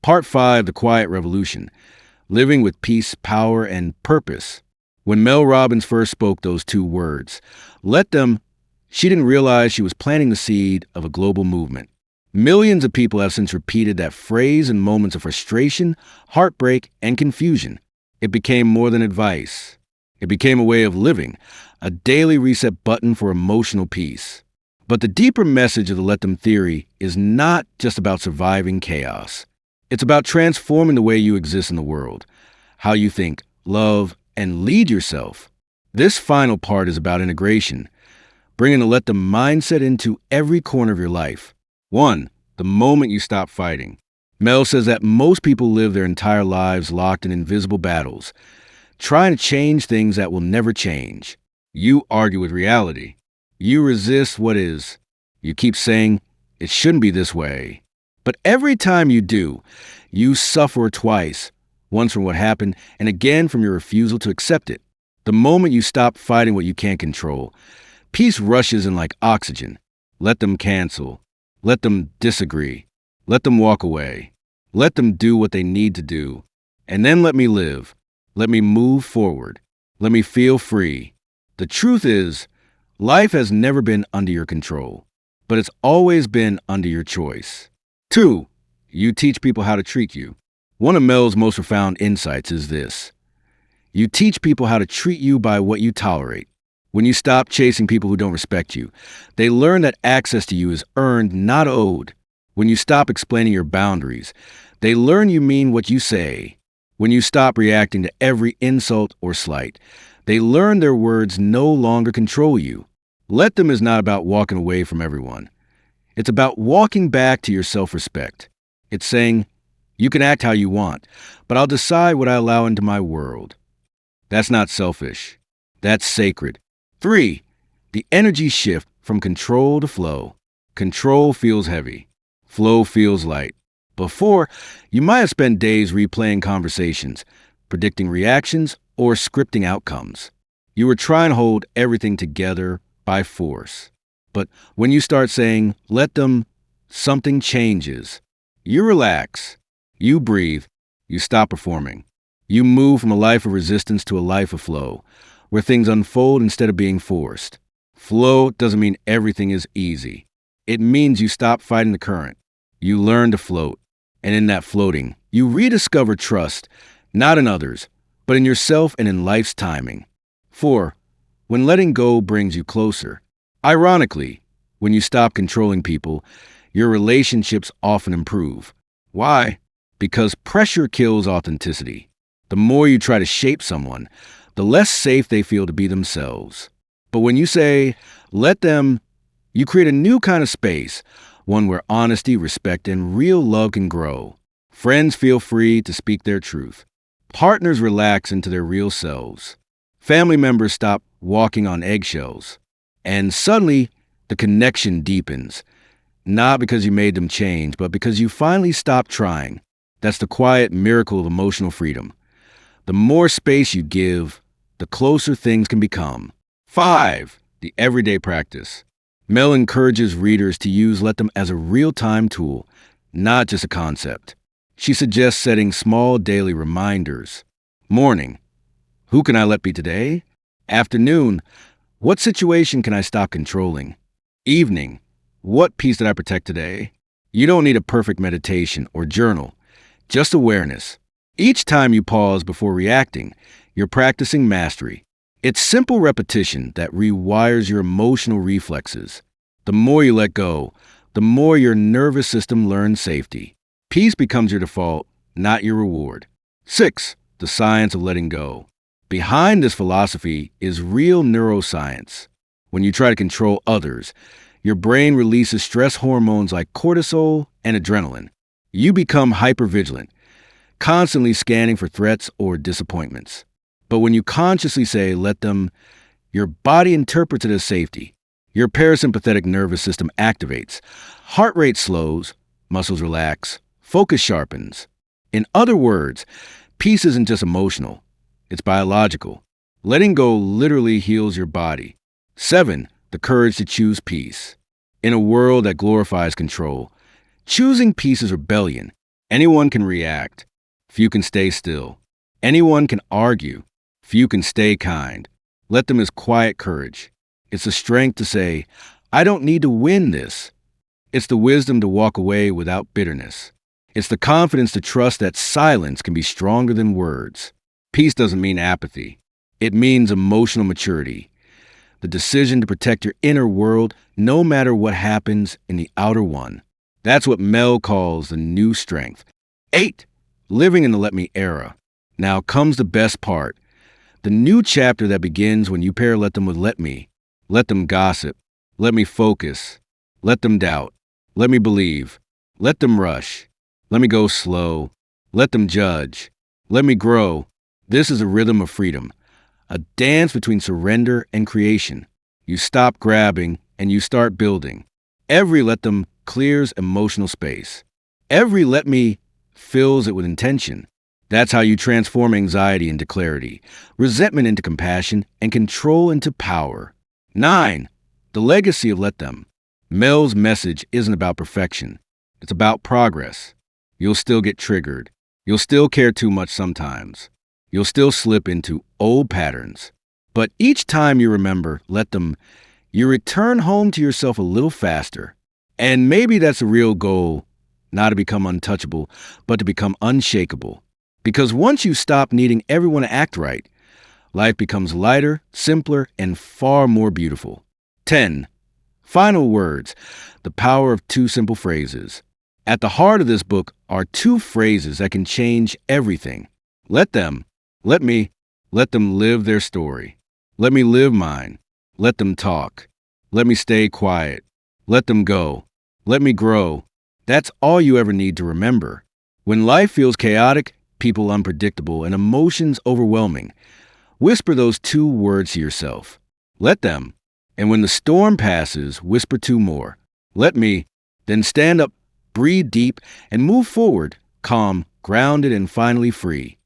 Part 5, The Quiet Revolution, Living with Peace, Power, and Purpose. When Mel Robbins first spoke those two words, let them, she didn't realize she was planting the seed of a global movement. Millions of people have since repeated that phrase in moments of frustration, heartbreak, and confusion. It became more than advice. It became a way of living, a daily reset button for emotional peace. But the deeper message of the Let Them Theory is not just about surviving chaos. It's about transforming the way you exist in the world, how you think, love, and lead yourself. This final part is about integration, bringing the Let Them mindset into every corner of your life. 1. The moment you stop fighting. Mel says that most people live their entire lives locked in invisible battles, trying to change things that will never change. You argue with reality. You resist what is. You keep saying, it shouldn't be this way. But every time you do, you suffer twice, once from what happened and again from your refusal to accept it. The moment you stop fighting what you can't control, peace rushes in like oxygen. Let them cancel. Let them disagree. Let them walk away. Let them do what they need to do. And then let me live. Let me move forward. Let me feel free. The truth is, life has never been under your control, but it's always been under your choice. 2. You teach people how to treat you. One of Mel's most profound insights is this. You teach people how to treat you by what you tolerate. When you stop chasing people who don't respect you, they learn that access to you is earned, not owed. When you stop explaining your boundaries, they learn you mean what you say. When you stop reacting to every insult or slight, they learn their words no longer control you. Let Them is not about walking away from everyone. It's about walking back to your self-respect. It's saying, you can act how you want, but I'll decide what I allow into my world. That's not selfish. That's sacred. 3. The energy shift from control to flow. Control feels heavy. Flow feels light. Before, you might have spent days replaying conversations, predicting reactions, or scripting outcomes. You were trying to hold everything together by force. But when you start saying, let them, something changes. You relax. You breathe. You stop performing. You move from a life of resistance to a life of flow, where things unfold instead of being forced. Flow doesn't mean everything is easy. It means you stop fighting the current. You learn to float. And in that floating, you rediscover trust, not in others, but in yourself and in life's timing. 4. When letting go brings you closer. Ironically, when you stop controlling people, your relationships often improve. Why? Because pressure kills authenticity. The more you try to shape someone, the less safe they feel to be themselves. But when you say, let them, you create a new kind of space, one where honesty, respect, and real love can grow. Friends feel free to speak their truth. Partners relax into their real selves. Family members stop walking on eggshells. And suddenly, the connection deepens. Not because you made them change, but because you finally stopped trying. That's the quiet miracle of emotional freedom. The more space you give, the closer things can become. 5. The everyday practice. Mel encourages readers to use Let Them as a real-time tool, not just a concept. She suggests setting small daily reminders. Morning. Who can I let be today? Afternoon. What situation can I stop controlling? Evening. What peace did I protect today? You don't need a perfect meditation or journal, just awareness. Each time you pause before reacting, you're practicing mastery. It's simple repetition that rewires your emotional reflexes. The more you let go, the more your nervous system learns safety. Peace becomes your default, not your reward. 6. The science of letting go. Behind this philosophy is real neuroscience. When you try to control others, your brain releases stress hormones like cortisol and adrenaline. You become hypervigilant, constantly scanning for threats or disappointments. But when you consciously say, let them, your body interprets it as safety. Your parasympathetic nervous system activates. Heart rate slows, muscles relax, focus sharpens. In other words, peace isn't just emotional, it's biological. Letting go literally heals your body. 7. The courage to choose peace. In a world that glorifies control, choosing peace is rebellion. Anyone can react. Few can stay still. Anyone can argue. Few can stay kind. Let them is quiet courage. It's the strength to say, I don't need to win this. It's the wisdom to walk away without bitterness. It's the confidence to trust that silence can be stronger than words. Peace doesn't mean apathy. It means emotional maturity. The decision to protect your inner world no matter what happens in the outer one. That's what Mel calls the new strength. 8. Living in the Let Me era. Now comes the best part. The new chapter that begins when you pair Let Them with Let Me. Let them gossip. Let me focus. Let them doubt. Let me believe. Let them rush. Let me go slow. Let them judge. Let me grow. This is a rhythm of freedom. A dance between surrender and creation. You stop grabbing and you start building. Every Let Them clears emotional space. Every Let Me fills it with intention. That's how you transform anxiety into clarity, resentment into compassion, and control into power. 9. The legacy of Let Them. Mel's message isn't about perfection. It's about progress. You'll still get triggered. You'll still care too much sometimes. You'll still slip into old patterns. But each time you remember, Let Them, you return home to yourself a little faster. And maybe that's a real goal, not to become untouchable, but to become unshakable. Because once you stop needing everyone to act right, life becomes lighter, simpler, and far more beautiful. 10. Final words. The power of 2 simple phrases. At the heart of this book are 2 phrases that can change everything. Let them. Let me. Let them live their story. Let me live mine. Let them talk. Let me stay quiet. Let them go. Let me grow. That's all you ever need to remember. When life feels chaotic, people unpredictable, and emotions overwhelming, whisper those 2 words to yourself. Let them. And when the storm passes, whisper 2 more. Let me. Then stand up, breathe deep, and move forward, calm, grounded, and finally free.